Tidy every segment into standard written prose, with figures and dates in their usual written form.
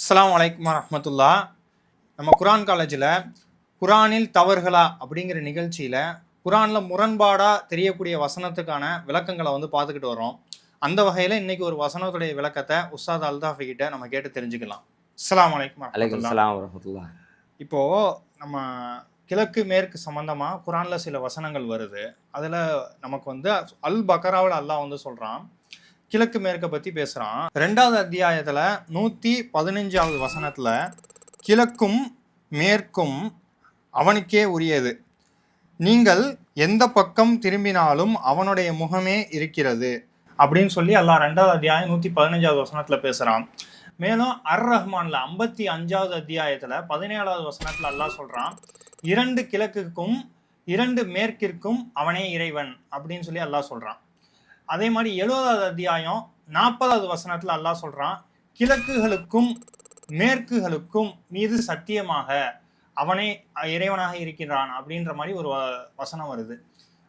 அஸ்ஸலாமு அலைக்கும் வரஹ்மத்துல்லா. நம்ம குரான் காலேஜில் குரானில் தவறுகளா அப்படிங்கிற நிகழ்ச்சியில் குரானில் முரண்பாடாக தெரியக்கூடிய வசனத்துக்கான விளக்கங்களை பார்த்துக்கிட்டு வரோம். அந்த வகையில் இன்னைக்கு ஒரு வசனத்துடைய விளக்கத்தை உஸ்தாத் அல்தாஃபி கிட்ட நம்ம கேட்டு தெரிஞ்சுக்கலாம். அஸ்ஸலாமு அலைக்கும் வரஹ்மத்துல்லா. இப்போது நம்ம கிழக்கு மேற்கு சம்பந்தமாக குரானில் சில வசனங்கள் வருது. அதில் நமக்கு அல் பக்கராவில் அல்லாஹ் சொல்கிறான், கிழக்கு மேற்கை பற்றி பேசுகிறான். 2வது அத்தியாயத்தில் 115வது வசனத்தில் கிழக்கும் மேற்கும் அவனுக்கே உரியது, நீங்கள் எந்த பக்கம் திரும்பினாலும் அவனுடைய முகமே இருக்கிறது அப்படின்னு சொல்லி அல்லாஹ் 2வது அத்தியாயம் 115வது வசனத்தில் பேசுகிறான். மேலும் அர் ரஹ்மான்ல 55வது அத்தியாயத்தில் 17வது வசனத்தில் அல்லாஹ் சொல்கிறான், 2 கிழக்குக்கும் 2 மேற்கிற்கும் அவனே இறைவன் அப்படின்னு சொல்லி அல்லாஹ் சொல்கிறான். அதே மாதிரி 70வது அத்தியாயம் 40வது வசனத்தில் அல்லாஹ் சொல்கிறான், கிழக்குகளுக்கும் மேற்குகளுக்கும் மீது சத்தியமாக அவனே இறைவனாக இருக்கிறான் அப்படின்ற மாதிரி ஒரு வசனம் வருது.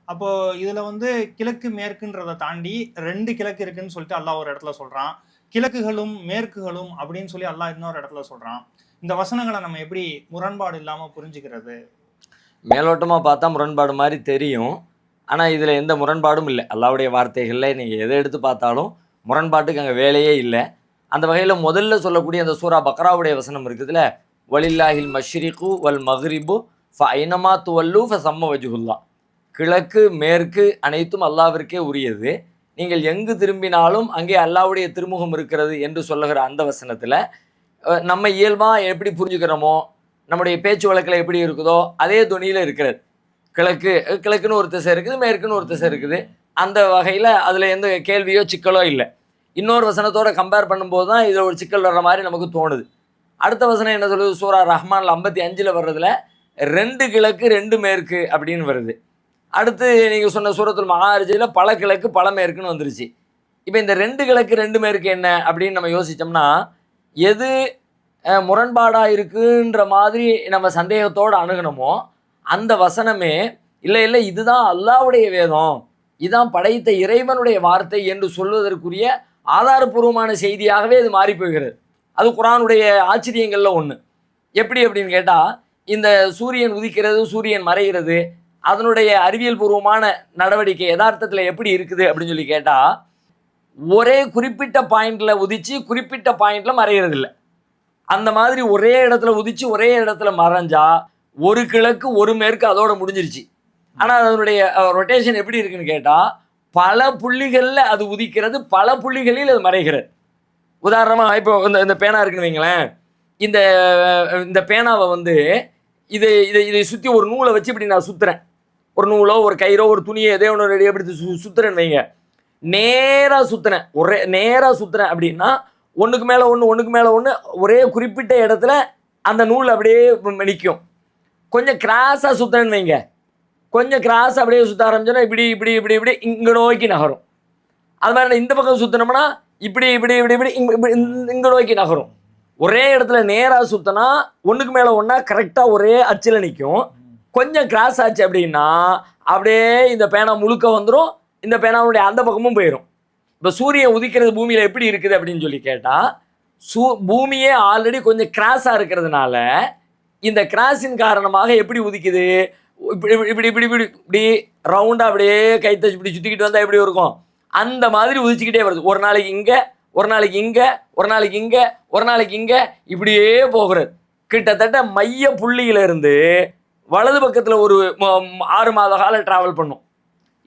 அப்போது இதில் கிழக்கு மேற்குன்றதை தாண்டி 2 கிழக்கு இருக்குன்னு சொல்லிட்டு அல்லாஹ் ஒரு இடத்துல சொல்கிறான், கிழக்குகளும் மேற்குகளும் அப்படின்னு சொல்லி அல்லாஹ் இன்னொரு இடத்துல சொல்கிறான். இந்த வசனங்களை நம்ம எப்படி முரண்பாடு இல்லாமல் புரிஞ்சுக்கிறது? மேலோட்டமாக பார்த்தா முரண்பாடு மாதிரி தெரியும், ஆனால் இதில் எந்த முரண்பாடும் இல்லை. அல்லாஹ்வுடைய வார்த்தைகளில் நீங்கள் எதை எடுத்து பார்த்தாலும் முரண்பாட்டுக்கு அங்கே வேலையே இல்லை. அந்த வகையில் முதல்ல சொல்லக்கூடிய அந்த சூரா பக்ராவுடைய வசனம் இருக்குதுல்ல, வலில்லாஹில் மஷ்ரிகு வல் மஹ்ரிபு ஃப ஐனமா துவல்லு ஃப சம்ம வஜ்ஹுல்லா, கிழக்கு மேற்கு அனைத்தும் அல்லாஹ்விற்கே உரியது, நீங்கள் எங்கு திரும்பினாலும் அங்கே அல்லாஹ்வுடைய திருமுகம் இருக்கிறது என்று சொல்லுகிற அந்த வசனத்தில் நம்ம இயல்பாக எப்படி புரிஞ்சுக்கிறோமோ, நம்முடைய பேச்சு வழக்கில் எப்படி இருக்குதோ அதே துணியில் இருக்கிறது. கிழக்குன்னு ஒரு திசை இருக்குது, மேற்குன்னு ஒரு திசை இருக்குது. அந்த வகையில் அதில் எந்த கேள்வியோ சிக்கலோ இல்லை. இன்னொரு வசனத்தோட கம்பேர் பண்ணும்போது தான் இதில் ஒரு சிக்கல் வர்ற மாதிரி நமக்கு தோணுது. அடுத்த வசனம் என்ன சொல்லுது, சூரா ரஹ்மான்ல 55ல் வர்றதுல 2 கிழக்கு 2 மேற்கு அப்படின்னு வருது. அடுத்து நீங்கள் சொன்ன சூரத்துல் மஆரிஜில் பல கிழக்கு பல மேற்குன்னு வந்துருச்சு. இப்போ இந்த 2 கிழக்கு 2 மேற்கு என்ன அப்படின்னு நம்ம யோசித்தோம்னா, எது முரண்பாடாக இருக்குன்ற மாதிரி நம்ம சந்தேகத்தோடு அணுகணுமோ அந்த வசனமே இல்லை இதுதான் அல்லாஹ்வுடைய வேதம், இதுதான் படைத்த இறைவனுடைய வார்த்தை என்று சொல்வதற்குரிய ஆதாரபூர்வமான செய்தியாகவே இது மாறி போகிறது. அது குர்ஆனுடைய ஆச்சரியங்களில் ஒன்று. எப்படி அப்படின்னு கேட்டால், இந்த சூரியன் உதிக்கிறது சூரியன் மறைகிறது அதனுடைய அறிவியல் பூர்வமான நடவடிக்கை யதார்த்தத்தில் எப்படி இருக்குது அப்படின்னு சொல்லி கேட்டால், ஒரே குறிப்பிட்ட பாயிண்டில் உதித்து குறிப்பிட்ட பாயிண்டில் மறைகிறது இல்லை. அந்த மாதிரி ஒரே இடத்துல உதித்து ஒரே இடத்துல மறைஞ்சா ஒரு கிழக்கு ஒரு மேற்கு அதோட முடிஞ்சிருச்சு. ஆனால் அதனுடைய ரொட்டேஷன் எப்படி இருக்குன்னு கேட்டால், பல புள்ளிகளில் அது உதிக்கிறது, பல புள்ளிகளில் அது மறைகிறது. உதாரணமாக இப்போ இந்த பேனா இருக்குன்னு வைங்களேன், இந்த பேனாவை இதை சுற்றி ஒரு நூலை வச்சு இப்படி நான் சுற்றுறேன், ஒரு நூலோ ஒரு கயிறோ ஒரு துணியோ எதோ ஒன்று ரெடியாக இப்படி சுற்றுறேன்னு வைங்க, நேராக சுற்றுறேன் அப்படின்னா ஒன்றுக்கு மேலே ஒன்று ஒரே குறிப்பிட்ட இடத்துல அந்த நூல் அப்படியே நிற்கும். கொஞ்சம் கிராஸாக சுற்றுறேன்னு வைங்க, கொஞ்சம் கிராஸ் அப்படியே சுற்ற ஆரம்பிச்சோன்னா இப்படி இப்படி இப்படி இப்படி இங்கே நோக்கி நகரும். அது மாதிரி இந்த பக்கம் சுற்றினோம்னா இப்படி இப்படி இப்படி இப்படி இங்கே நோக்கி நகரும். ஒரே இடத்துல நேராக சுற்றினா ஒன்றுக்கு மேலே ஒன்றா கரெக்டாக ஒரே அச்சில் நிற்கும். கொஞ்சம் கிராஸ் ஆச்சு அப்படின்னா அப்படியே இந்த பேனா முழுக்க வந்துடும், இந்த பேனாவுடைய அந்த பக்கமும் போயிடும். இப்போ சூரியன் உதிக்கிறது பூமியில் எப்படி இருக்குது அப்படின்னு சொல்லி கேட்டால், பூமியே ஆல்ரெடி கொஞ்சம் கிராஸாக இருக்கிறதுனால இந்த கிராஸின் காரணமாக எப்படி உதிக்குது, இப்படி இப்படி இப்படி இப்படி இப்படி ரவுண்டாக அப்படியே கைத்தை இப்படி சுற்றிக்கிட்டு வந்தால் எப்படி இருக்கும், அந்த மாதிரி உதிச்சுக்கிட்டே வருது. ஒரு நாளைக்கு இங்கே, ஒரு நாளைக்கு இங்கே, ஒரு நாளைக்கு இங்கே, ஒரு நாளைக்கு இங்கே, இப்படியே போகிறது. கிட்டத்தட்ட மைய புள்ளியிலிருந்து வலது பக்கத்தில் ஒரு 6 மாத காலம் ட்ராவல் பண்ணும்,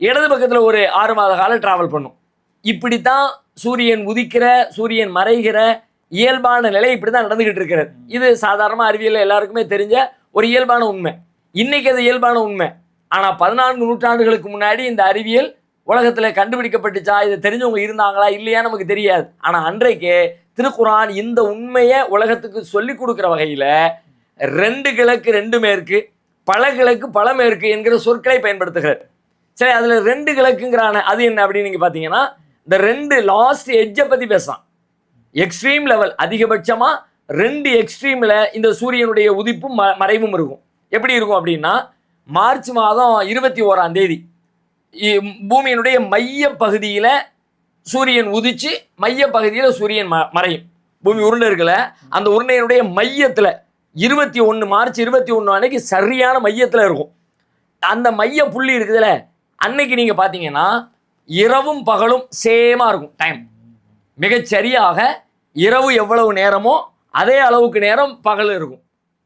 இடது பக்கத்தில் ஒரு 6 மாத காலம் ட்ராவல் பண்ணும். இப்படித்தான் சூரியன் உதிக்கிற சூரியன் மறைகிற இயல்பான நிலை இப்படி தான் நடந்துக்கிட்டு இருக்கிறது. இது சாதாரணமாக அறிவியல் எல்லாருக்குமே தெரிஞ்ச ஒரு இயல்பான உண்மை. இன்னைக்கு அது இயல்பான உண்மை. ஆனால் 14 நூற்றாண்டுகளுக்கு முன்னாடி இந்த அறிவியல் உலகத்தில் கண்டுபிடிக்கப்பட்டுச்சா, இதை தெரிஞ்சவங்க இருந்தாங்களா இல்லையா நமக்கு தெரியாது. ஆனால் அன்றைக்கே திருக்குர்ஆன் இந்த உண்மையை உலகத்துக்கு சொல்லி கொடுக்குற வகையில் 2 கிழக்கு 2 மேற்கு, பல கிழக்கு பல மேற்கு என்கிற சொற்களை பயன்படுத்துகிறார். சரி, அதில் 2 கிழக்குங்கிறான அது என்ன அப்படின்னு நீங்கள் பார்த்தீங்கன்னா, இந்த 2 லாஸ்ட் எட்ஜை பற்றி பேசலாம். எக்ஸ்ட்ரீம் லெவல், அதிகபட்சமாக 2 எக்ஸ்ட்ரீமில் இந்த சூரியனுடைய உதிப்பும் மறைவும் இருக்கும். எப்படி இருக்கும் அப்படின்னா, மார்ச் மாதம் 21ஆம் தேதி பூமியினுடைய மைய பகுதியில் சூரியன் உதித்து மைய பகுதியில் சூரியன் மறையும். பூமி உருண்டை இருக்குல்ல, அந்த உருண்டையினுடைய மையத்துல 21 மார்ச் 21 அன்னைக்கு சரியான மையத்துல இருக்கும். அந்த மைய புள்ளி இருக்குதுல்ல, அன்னைக்கு நீங்க பாத்தீங்கன்னா இரவும் பகலும் சேமா இருக்கும் டைம். மிகச்சரியாக இரவு எவ்வளவு நேரமோ அதே அளவுக்கு நேரம் பகல் இருக்கும்.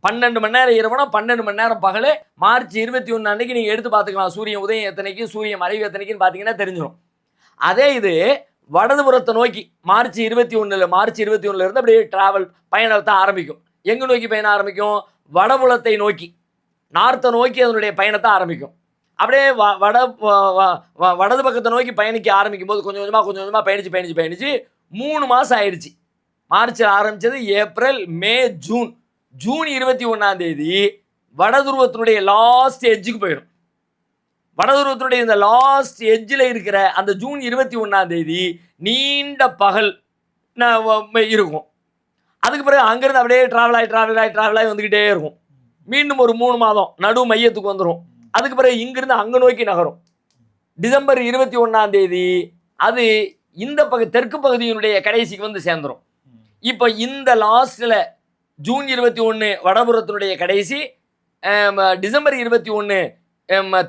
12 மணி நேரம் இரவுனா 12 மணி நேரம் பகல். மார்ச் 21 அன்னைக்கு நீங்க எடுத்து பார்த்துக்கலாம், சூரியன் உதயம் எத்தனைக்கு சூரியன் மறைவு எத்தனைக்குன்னு பார்த்தீங்கன்னா தெரிஞ்சிடும். அதே இது வடதுபுறத்தை நோக்கி மார்ச் 21 இருந்து அப்படியே டிராவல் பயணத்தை ஆரம்பிக்கும். எங்க நோக்கி பயணம் ஆரம்பிக்கும்? வடபுலத்தை நோக்கி, நார்த்தை நோக்கி அதனுடைய பயணத்தை ஆரம்பிக்கும். அப்படியே வடது பக்கத்தை நோக்கி பயணிக்க ஆரம்பிக்கும் போது கொஞ்சம் கொஞ்சமாக பயணிச்சு 3 மாதம் ஆயிடுச்சு. மார்ச்சில் ஆரம்பித்தது ஏப்ரல் மே ஜூன். ஜூன் 21 வடதுருவத்தினுடைய லாஸ்ட் எட்ஜுக்கு போயிடும். வடதுருவத்தினுடைய இந்த லாஸ்ட் எட்ஜில் இருக்கிற அந்த ஜூன் 21 நீண்ட பகல் இருக்கும். அதுக்கு பிறகு அங்கேருந்து அப்படியே ட்ராவல் ஆகி வந்துக்கிட்டே இருக்கும். மீண்டும் ஒரு 3 மாதம் நடு மையத்துக்கு வந்துடும். அதுக்கு பிறகு இங்கிருந்து அங்கே நோக்கி நகரும். டிசம்பர் 21 அது இந்த தெற்கு பகுதியினுடைய கடைசிக்கு வந்து சேர்ந்துடும். இப்போ இந்த லாஸ்ட்டில் ஜூன் 21 வடபுறத்தினுடைய கடைசி, டிசம்பர் 21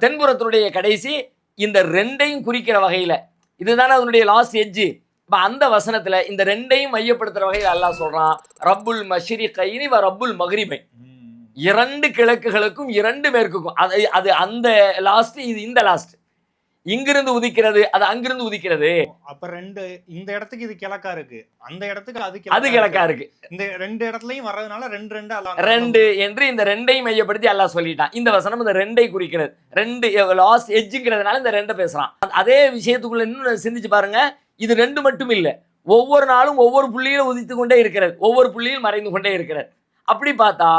தென்புறத்தினுடைய கடைசி, இந்த ரெண்டையும் குறிக்கிற வகையில் இதுதானே அதனுடைய லாஸ்ட் எட்ஜு. இப்போ அந்த வசனத்தில் இந்த ரெண்டையும் மையப்படுத்துகிற வகையில் அல்லாஹ் சொல்கிறான், ரப்புல் மஷ்ரிகைனி வ ரப்புல் மக்ரிபைன். 2 கிழக்குகளுக்கும் 2 மேற்குக்கும். அது அந்த லாஸ்ட், இது இந்த லாஸ்ட். இங்கிருந்து உதிக்கிறது, அது அங்கிருந்து உதிக்கிறது. அப்ப இந்த இடத்துக்கு இது கிழக்கா இருக்கு, அந்த இடத்துக்கு அது கிழக்கா இருக்கு. இந்த 2 இடத்துலயும் வர்றதுனால 2 என்று இந்த 2ஐயும் மையப்படுத்தி அல்லாஹ் சொல்லிட்டான். இந்த வசனம் இந்த 2ஐ குறிக்கிறது. 2 லாஸ்ட் எட்ஜுங்கிறதுனால இந்த 2 பேசுறான். அதே விஷயத்துக்குள்ள இன்னும் சிந்திச்சு பாருங்க. இது 2 மட்டும் இல்லை, ஒவ்வொரு நாளும் ஒவ்வொரு புள்ளியிலும் உதித்து கொண்டே இருக்கிறது, ஒவ்வொரு புள்ளியில் மறைந்து கொண்டே இருக்கிறது. அப்படி பார்த்தா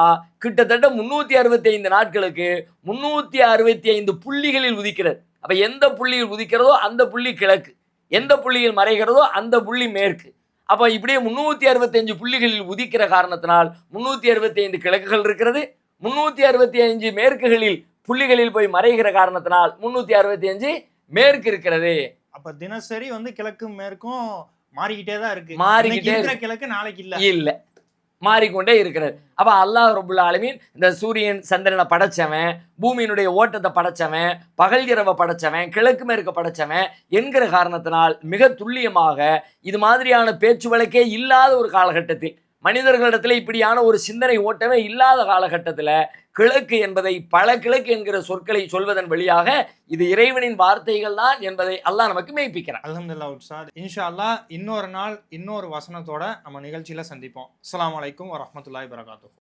கிட்டத்தட்ட 365 நாட்களுக்கு 365 புள்ளிகளில் உதிக்கிறது. அப்ப எந்த புள்ளியில் உதிக்கிறதோ அந்த புள்ளி கிழக்கு, எந்த புள்ளியில் மறைகிறதோ அந்த புள்ளி மேற்கு. அப்ப இப்படியே 365 புள்ளிகளில் உதிக்கிற காரணத்தினால் 365 கிழக்குகள் இருக்கிறது. 365 மேற்குகளில் புள்ளிகளில் போய் மறைகிற காரணத்தினால் 365 மேற்கு இருக்கிறது. அப்ப தினசரி வந்து கிழக்கும் மேற்கும் மாறிக்கிட்டே தான் இருக்கு. மாறிக்கிட்டே கிழக்கு நாளைக்கு இல்ல மாறிக்கொண்டே இருக்கிறது. அப்ப அல்லாஹ் ரப்புல் ஆலமீன் இந்த சூரியன் சந்திரனை படைச்சவன், பூமியினுடைய ஓட்டத்தை படைச்சவன், பகல் இரவை படைச்சவன், கிழக்கு மேற்க படைச்சவன் என்கிற காரணத்தினால் மிக துல்லியமாக இது மாதிரியான பேச்சு வழக்கே இல்லாத ஒரு காலகட்டத்தில், மனிதர்களிடத்துல இப்படியான ஒரு சிந்தனை ஓட்டமே இல்லாத காலகட்டத்தில் கிழக்கு என்பதை, பல கிழக்கு என்கிற சொற்களை சொல்வதன் வழியாக இது இறைவனின் வார்த்தைகள் தான் என்பதை அல்லாஹ் நமக்கு மெய்ப்பிக்கிறான். அல்ஹம்துலில்லாஹ் உஸ்தாத். இன்ஷா அல்லாஹ் இன்னொரு நாள் இன்னொரு வசனத்தோட நம்ம நிகழ்ச்சியில சந்திப்போம். அஸ்ஸலாமு அலைக்கும் வரஹ்மத்துல்லாஹி வபரகாத்துஹு.